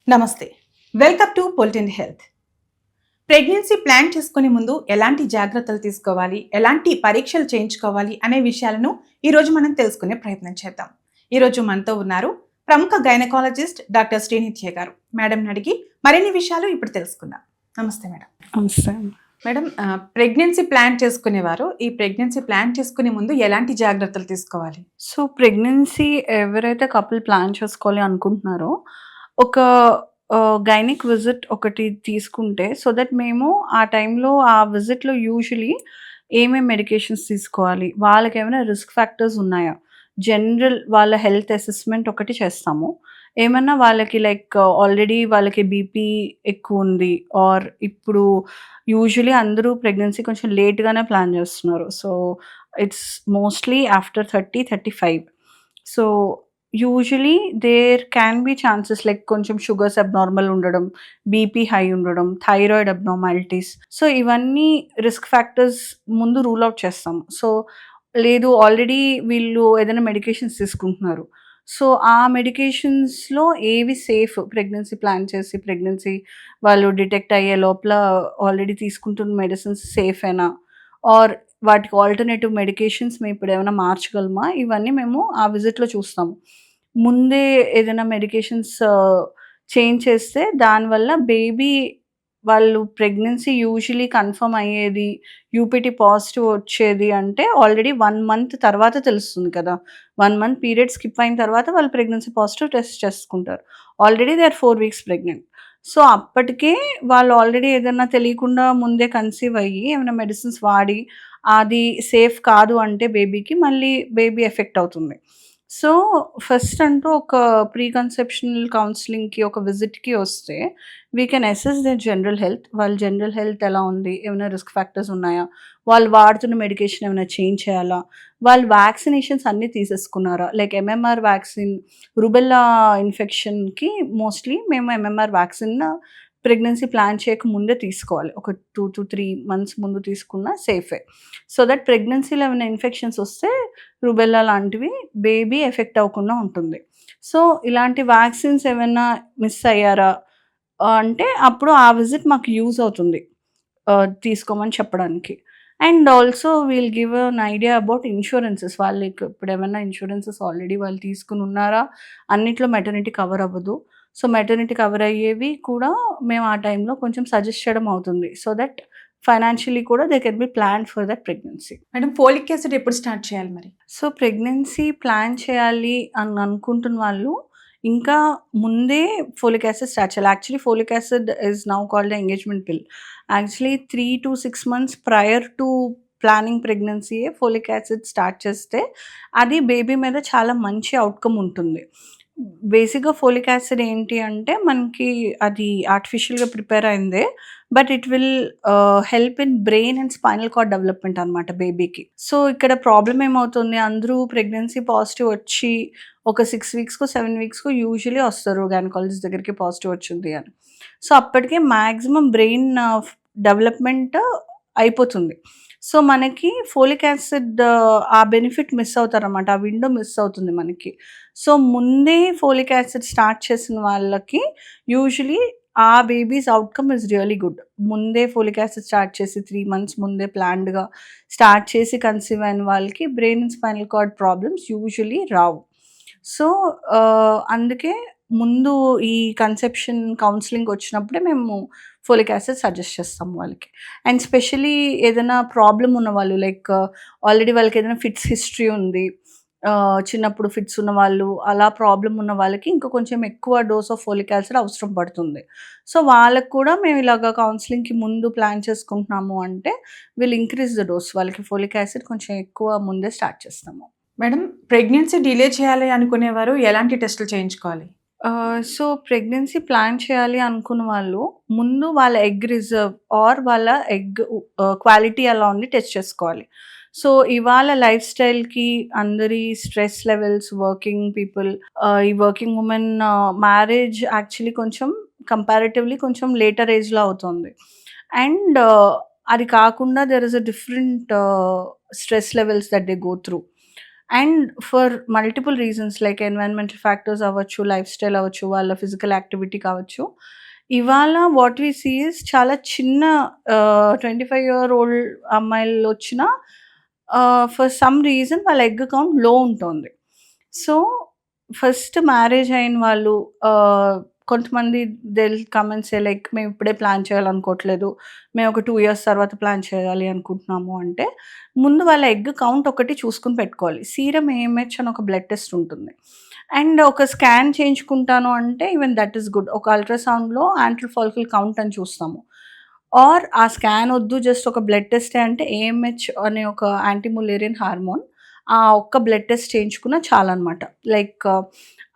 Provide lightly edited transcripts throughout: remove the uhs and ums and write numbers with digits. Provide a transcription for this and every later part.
నమస్తే. Welcome to పొలిటిన్ health. Pregnancy plan చేసుకునే ముందు ఎలాంటి జాగ్రత్తలు తీసుకోవాలి, ఎలాంటి పరీక్షలు చేయించుకోవాలి అనే విషయాలను ఈరోజు మనం తెలుసుకునే ప్రయత్నం చేద్దాం. ఈరోజు మనతో ఉన్నారు ప్రముఖ గైనకాలజిస్ట్ డాక్టర్ శ్రీనిత్య గారు. మేడంని అడిగి మరిన్ని విషయాలు ఇప్పుడు తెలుసుకుందాం. నమస్తే మేడం. నమస్తే. మేడం, ప్రెగ్నెన్సీ ప్లాన్ చేసుకునేవారు ఈ ప్రెగ్నెన్సీ ప్లాన్ చేసుకునే ముందు ఎలాంటి జాగ్రత్తలు తీసుకోవాలి? సో ప్రెగ్నెన్సీ ఎవరైతే కపుల్ ప్లాన్ చేసుకోవాలి అనుకుంటున్నారో ఒక గైనిక్ విజిట్ ఒకటి తీసుకుంటే సో దట్ మేము ఆ టైంలో ఆ విజిట్లో యూజువలీ ఏమేమి మెడికేషన్స్ తీసుకోవాలి, వాళ్ళకి ఏమైనా రిస్క్ ఫ్యాక్టర్స్ ఉన్నాయా, జనరల్ వాళ్ళ హెల్త్ అసెస్మెంట్ ఒకటి చేస్తాము. ఏమన్నా వాళ్ళకి లైక్ ఆల్రెడీ వాళ్ళకి బీపీ ఎక్కువ ఉంది ఆర్ ఇప్పుడు యూజువలీ అందరూ ప్రెగ్నెన్సీ కొంచెం లేట్‌గానే ప్లాన్ చేస్తున్నారు. So it's mostly after 30, 35. So usually there can be chances like కొంచెం షుగర్స్ అబ్నార్మల్ ఉండడం, బీపీ హై ఉండడం, థైరాయిడ్ అబ్నార్మాలిటీస్. సో ఇవన్నీ రిస్క్ ఫ్యాక్టర్స్ ముందు రూల్ ఔట్ చేస్తాము. సో లేదు ఆల్రెడీ వీళ్ళు ఏదైనా మెడికేషన్స్ తీసుకుంటున్నారు. సో ఆ మెడికేషన్స్‌లో ఏవి సేఫ్ ప్రెగ్నెన్సీ ప్లాన్ చేసి ప్రెగ్నెన్సీ వాళ్ళు డిటెక్ట్ అయ్యే లోపల ఆల్రెడీ తీసుకుంటున్న మెడిసిన్స్ సేఫేనా? ఆర్ వాటికి ఆల్టర్‌నేటివ్ మెడికేషన్స్ మేము ఇప్పుడేమైనా మార్చగలమా? ఇవన్నీ మేము ఆ విజిట్‌లో చూస్తాము. ముందే ఏదైనా మెడికేషన్స్ చేంజ్ చేస్తే దానివల్ల బేబీ వాళ్ళు ప్రెగ్నెన్సీ యూజువల్లీ కన్ఫర్మ్ అయ్యేది, యూపీటీ పాజిటివ్ వచ్చేది అంటే ఆల్రెడీ 1 మంత్ తర్వాత తెలుస్తుంది కదా! 1 మంత్ పీరియడ్ స్కిప్ అయిన తర్వాత వాళ్ళు ప్రెగ్నెన్సీ పాజిటివ్ టెస్ట్ చేసుకుంటారు. Already they are 4 weeks pregnant. So అప్పటికే వాళ్ళు ఆల్రెడీ ఏదన్నా తెలియకుండా ముందే కన్సీవ్ అయ్యి ఏమైనా మెడిసిన్స్ వాడి అది సేఫ్ కాదు అంటే బేబీకి మళ్ళీ బేబీ ఎఫెక్ట్ అవుతుంది. సో ఫస్ట్ అంటూ ఒక ప్రీ కన్సెప్షనల్ కౌన్సెలింగ్‌కి ఒక విజిట్‌కి వస్తే we can assess their general health. వాళ్ళ జనరల్ హెల్త్ ఎలా ఉంది? ఏమైనా రిస్క్ ఫ్యాక్టర్స్ ఉన్నాయా? వాళ్ళు వాడుతున్న మెడికేషన్ ఏమైనా చేంజ్ చేయాలా? వాళ్ళు వ్యాక్సినేషన్స్ అన్నీ తీసేసుకున్నారా? లైక్ ఎంఎంఆర్ వ్యాక్సిన్, రుబెల్లా ఇన్ఫెక్షన్‌కి మోస్ట్‌లీ మేము ఎంఎంఆర్ వ్యాక్సిన్ ప్రెగ్నెన్సీ ప్లాన్ చేయక ముందే తీసుకోవాలి. ఒక 2-3 మంత్స్ ముందు తీసుకున్నా సేఫే. సో దట్ ప్రెగ్నెన్సీలో ఏమైనా ఇన్ఫెక్షన్స్ వస్తే రుబెల్లా లాంటివి బేబీ ఎఫెక్ట్ అవ్వకుండా ఉంటుంది. సో ఇలాంటి వ్యాక్సిన్స్ ఏమైనా మిస్ అయ్యారా? అంటే అప్పుడు ఆ విజిట్ మాకు యూజ్ అవుతుంది. తీసుకోమని చెప్పడానికి. And also we'll give an idea about insurances. వాళ్ళకి ఇప్పుడేమన్నా ఇన్స్యూరెన్సెస్ ఆల్రెడీ వాళ్ళు తీసుకొని ఉన్నారా? అన్నిట్లో మెటర్నిటీ కవర్ అవ్వదు. సో మెటర్నిటీ కవర్ అయ్యేవి కూడా మేము ఆ టైంలో కొంచెం సజెస్ట్ చేయడం అవుతుంది. సో దట్ ఫైనాన్షియల్లీ కూడా they can be planned for that pregnancy. Madam, folic acid ఎప్పుడు స్టార్ట్ చేయాలి మరి? సో ప్రెగ్నెన్సీ ప్లాన్ చేయాలి అని అనుకుంటున్న వాళ్ళు ఇంకా ముందే ఫోలిక్ యాసిడ్ స్టార్ట్ చేయాలి. Actually folic acid is now called the engagement pill. Actually 3-6 months prior to planning ప్రెగ్నెన్సీయే ఫోలిక్ యాసిడ్ స్టార్ట్ చేస్తే అది బేబీ మీద చాలా మంచి ఔట్‌కమ్ ఉంటుంది. బేసిక్‌గా ఫోలిక్ యాసిడ్ ఏంటి అంటే మనకి అది ఆర్టిఫిషియల్‌గా ప్రిపేర్ అయిందే. But it will help in brain and spinal cord development అనమాట బేబీకి. సో ఇక్కడ ప్రాబ్లమ్ ఏమవుతుంది, అందరూ ప్రెగ్నెన్సీ పాజిటివ్ వచ్చి ఒక 6 వీక్స్‌కో, 7 వీక్స్‌కో యూజువల్లీ వస్తారు గైనకాలజిస్ట్ దగ్గరికి పాజిటివ్ వచ్చింది అని. సో అప్పటికే మాక్సిమం బ్రెయిన్ డెవలప్‌మెంట్ అయిపోతుంది. సో మనకి ఫోలిక్ యాసిడ్ ఆ బెనిఫిట్ మిస్ అవుతారనమాట. ఆ విండో మిస్ అవుతుంది మనకి. సో ముందే ఫోలిక్ యాసిడ్ స్టార్ట్ చేసిన వాళ్ళకి యూజువల్లీ ఆ babies outcome is really good. ముందే ఫోలిక్ యాసిడ్ స్టార్ట్ చేసి 3 మంత్స్ ముందే ప్లాన్డ్‌గా స్టార్ట్ చేసి కన్సీవ్ అయిన వాళ్ళకి brain and spinal cord problems usually Rao. So అందుకే ముందు ఈ కన్సెప్షన్ కౌన్సెలింగ్ వచ్చినప్పుడే మేము ఫోలిక్ యాసిడ్ సజెస్ట్ చేస్తాం వాళ్ళకి. అండ్ స్పెషల్లీ ఏదైనా ప్రాబ్లమ్ ఉన్నవాళ్ళు లైక్ ఆల్రెడీ వాళ్ళకి ఏదైనా ఫిట్స్ హిస్టరీ ఉంది. చిన్నప్పుడు ఫిట్స్ ఉన్నవాళ్ళు, అలా ప్రాబ్లమ్ ఉన్న వాళ్ళకి ఇంకా కొంచెం ఎక్కువ డోస్ ఆఫ్ ఫోలిక్ యాసిడ్ అవసరం పడుతుంది. సో వాళ్ళకి కూడా మేము ఇలాగ కౌన్సెలింగ్‌కి ముందు ప్లాన్ చేసుకుంటున్నాము అంటే విల్ ఇంక్రీజ్ ద డోస్. వాళ్ళకి ఫోలిక్ యాసిడ్ కొంచెం ఎక్కువ ముందే స్టార్ట్ చేస్తాము. మేడం, ప్రెగ్నెన్సీ డిలే చేయాలి అనుకునేవారు ఎలాంటి టెస్టులు చేయించుకోవాలి? సో ప్రెగ్నెన్సీ ప్లాన్ చేయాలి అనుకున్న వాళ్ళు ముందు వాళ్ళ ఎగ్ రిజర్వ్ ఆర్ వాళ్ళ ఎగ్ క్వాలిటీ ఎలా ఉంది టెస్ట్ చేసుకోవాలి. సో ఇవాళ లైఫ్ స్టైల్‌కి అందరి స్ట్రెస్ లెవెల్స్, వర్కింగ్ పీపుల్, ఈ వర్కింగ్ వుమెన్ మ్యారేజ్ యాక్చువల్లీ కొంచెం కంపారిటివ్‌లీ కొంచెం లేటర్ ఏజ్‌లో అవుతుంది. అండ్ అది కాకుండా there is a different stress levels that they go through. And for multiple reasons like environmental factors అవ్వచ్చు, లైఫ్ స్టైల్ అవ్వచ్చు, వాళ్ళ ఫిజికల్ యాక్టివిటీ కావచ్చు. ఇవాళ వాట్ వి సీ ఈస్ చాలా చిన్న 25 ఓల్డ్ అమ్మాయిలు వచ్చినా ఫర్ సమ్ రీజన్ వాళ్ళ ఎగ్ కౌంట్ లో ఉంటుంది. సో ఫస్ట్ మ్యారేజ్ అయిన వాళ్ళు కొంతమంది they'll come and say like మేము ఇప్పుడే ప్లాన్ చేయాలనుకోవట్లేదు, మేము ఒక 2 ఇయర్స్ తర్వాత ప్లాన్ చేయాలి అనుకుంటున్నాము అంటే, ముందు వాళ్ళ ఎగ్ కౌంట్ ఒకటి చూసుకొని పెట్టుకోవాలి. సీరం ఏఎంహెచ్ అని ఒక బ్లడ్ టెస్ట్ ఉంటుంది. అండ్ ఒక స్కాన్ చేయించుకుంటాను అంటే ఈవెన్ దట్ ఈస్ గుడ్. ఒక అల్ట్రాసౌండ్‌లో యాంట్రల్ ఫాలికల్ కౌంట్ అని చూస్తాము. ఆర్ ఆ స్కాన్ వద్దు, జస్ట్ ఒక బ్లడ్ టెస్టే అంటే ఏఎంహెచ్ అనే ఒక యాంటీ ములేరియన్ హార్మోన్, ఆ ఒక్క బ్లడ్ టెస్ట్ చేయించుకున్నా చాలనమాట. లైక్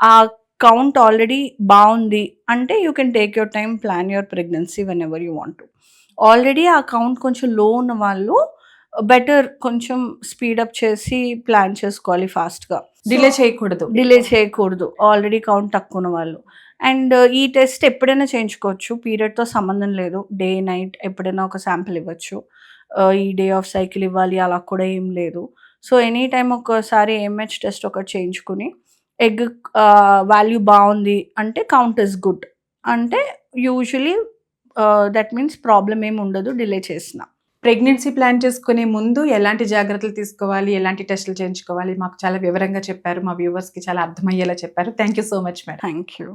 ఆ కౌంట్ ఆల్రెడీ బావుంది అంటే you can take your time, plan your pregnancy whenever you want to. Already ఆ కౌంట్ కొంచెం లో ఉన్న వాళ్ళు బెటర్ కొంచెం స్పీడప్ చేసి ప్లాన్ చేసుకోవాలి ఫాస్ట్‌గా. డిలే చేయకూడదు. డిలే చేయకూడదు. ఆల్రెడీ కౌంట్ తక్కువున్న వాళ్ళు. అండ్ ఈ టెస్ట్ ఎప్పుడైనా చేయించుకోవచ్చు. పీరియడ్‌తో సంబంధం లేదు. డే, నైట్ ఎప్పుడైనా ఒక శాంపిల్ ఇవ్వచ్చు. ఈ డే ఆఫ్ సైకిల్ ఇవ్వాలి అలా కూడా ఏం లేదు. సో, ఎనీ టైమ్ ఒకసారి ఏఎంహెచ్ టెస్ట్ ఒకటి చేయించుకొని ఎగ్ వాల్యూ బావుంది అంటే కౌంట్ ఈస్ గుడ్. అంటే యూజువల్లీ దట్ మీన్స్ ప్రాబ్లమ్ ఏమి ఉండదు డిలే చేసినా. ప్రెగ్నెన్సీ ప్లాన్ చేసుకునే ముందు ఎలాంటి జాగ్రత్తలు తీసుకోవాలి, ఎలాంటి టెస్టులు చేయించుకోవాలి మాకు చాలా వివరంగా చెప్పారు. మా వ్యూవర్స్‌కి చాలా అర్థమయ్యేలా చెప్పారు. Thank you so much madam. Thank you.